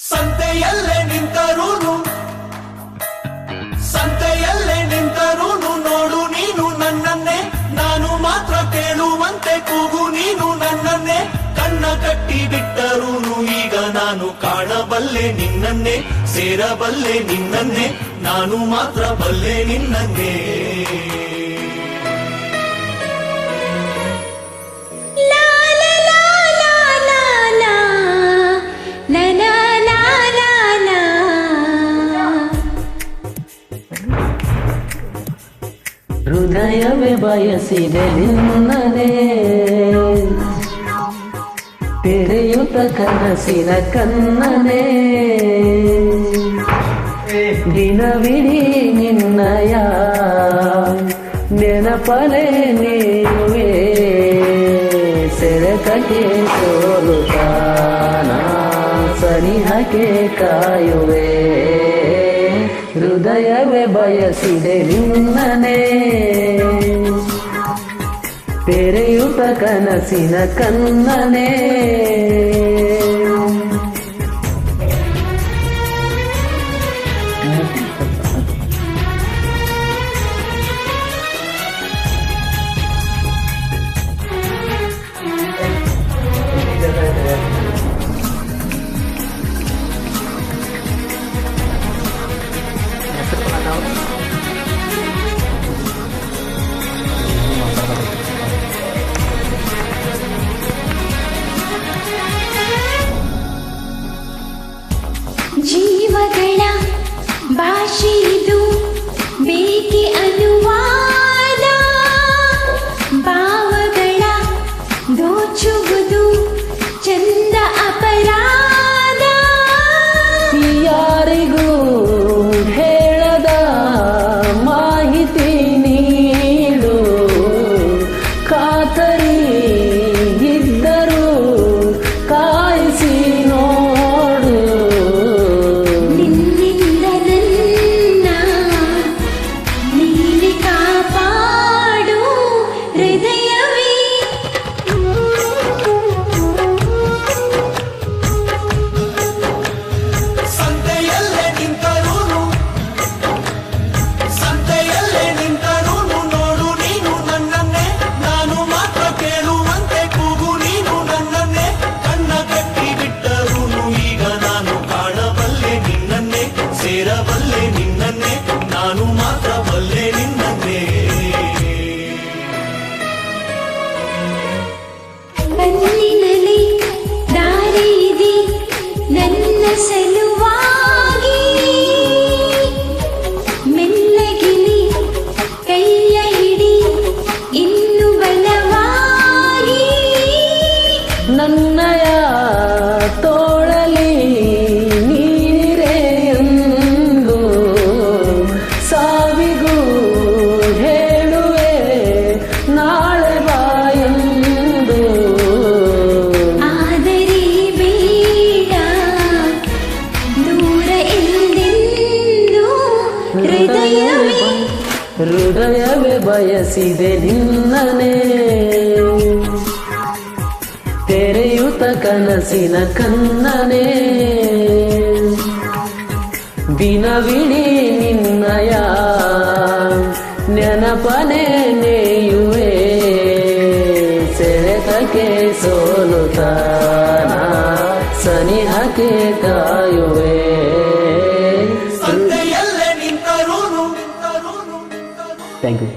ಸಂತೆಯಲ್ಲೇ ನಿಂತರೂನು ನೋಡು ನೀನು ನನ್ನನ್ನೇ, ನಾನು ಮಾತ್ರ ಕೇಳುವಂತೆ ಕೂಗು ನೀನು ನನ್ನನ್ನೇ. ಕಣ್ಣ ಕಟ್ಟಿ ಬಿಟ್ಟರೂನು ಈಗ ನಾನು ಕಾಣಬಲ್ಲೆ ನಿನ್ನನ್ನೇ, ಸೇರಬಲ್ಲೆ ನಿನ್ನನ್ನೇ, ನಾನು ಮಾತ್ರ ಬಲ್ಲೆ ನಿನ್ನನ್ನೇ. ಹೃದಯವೇ ಬಯಸಿದೆ ನಿನ್ನನೇ, ತೆರೆಯುತ್ತ ಕನಸಿನ ಕನ್ನನೇ. ದಿನವಿಡೀ ನಿನ್ನಯ ನೆನಪಲೆ ನೀರುವೆ, ಸೆಳೆತಕ್ಕೆ ಸೋಲುತ್ತಾನ ಸನಿಹಕ್ಕೆ ಕಾಯುವೆ. ಹೃದಯವೇ ಬಯಸಿದೆ ನಿನ್ನನೇ, ತೆರೆಯುತ್ತ ಕನಸಿನ ಕನ್ನನೇ. ಜೀವಗಳ ಭಾಷೆಯಿದು ಬೇಕೆ ಅನುವಾದ, ಭಾವಗಳ ದೋಚುವುದು ಚಂದ ಅಪರಾಧ. ಯಾರಿಗೂ ಹೇಳದ ಮಾಹಿತಿ ನೀಡು, ಖಾತರಿ ಇದ್ದರೂ ಕಾಯಿಸಿ ನೋಡು. ನಿನ್ನಿಂದ ನನ್ನ ನೀನೆ ಕಾಪಾಡು ಹೃದಯವೇ. ಸಂತೆಯಲ್ಲೇ ನಿಂತರೂನು ನೋಡು ನೀನು ನನ್ನನ್ನೇ, ನಾನು ಮಾತ್ರ ಕೇಳುವಂತೆ ಕೂಗು ನೀನು ನನ್ನನ್ನೇ. ಕಣ್ಣ ಕಟ್ಟಿ ಬಿಟ್ಟರೂನು ಈಗ ನಾನು ಕಾಣಬಲ್ಲೆ ನಿನ್ನನ್ನೇ, ಸೇರಬಲ್ಲೆ ನಿನ್ನನ್ನೇ, ನಾನು ಮಾತ್ರ ಬಲ್ಲೆ ನಿನ್ನನ್ನೇ. ಕಣ್ಣಿನಲ್ಲಿ ದಾರಿ ಇದೆ ನನ್ನ ಸಲುವಾಗಿ, ಮೆಲ್ಲಗಿನಿ ಕೈಯ ಹಿಡಿ ಇನ್ನು ಬಲವಾಗಿ. ನನ್ನಯ ತೋಳಲಿ ನೀರೆ ಎಂದು ಸಾವಿಗೂ ಹೇಳುವೆ ನಾಳೆ ಬಾಯೆಂದು. ಆದರೆ ಬೇಡ ದೂರ ಎಂದೆಂದು ಹೃದಯವೇ. ಹೃದಯವೇ ಬಯಸಿದೆ ನಿನ್ನನೇ, ತೆರೆಯುತ್ತ ಕನಸಿನ ಕನ್ನನೇ. ದಿನವಿಡೀ ನಿನ್ನಯ ನೆನಪನೆ ನೇಯುವೆ, ಸೆಳೆತಕ್ಕೆ ಸೋಲುತ್ತಾನ ಸನಿಹಕ್ಕೆ ಕಾಯುವೆ. ಸಂತೆಯಲ್ಲೇ ನಿಂತರೂನು ಥ್ಯಾಂಕ್ ಯು.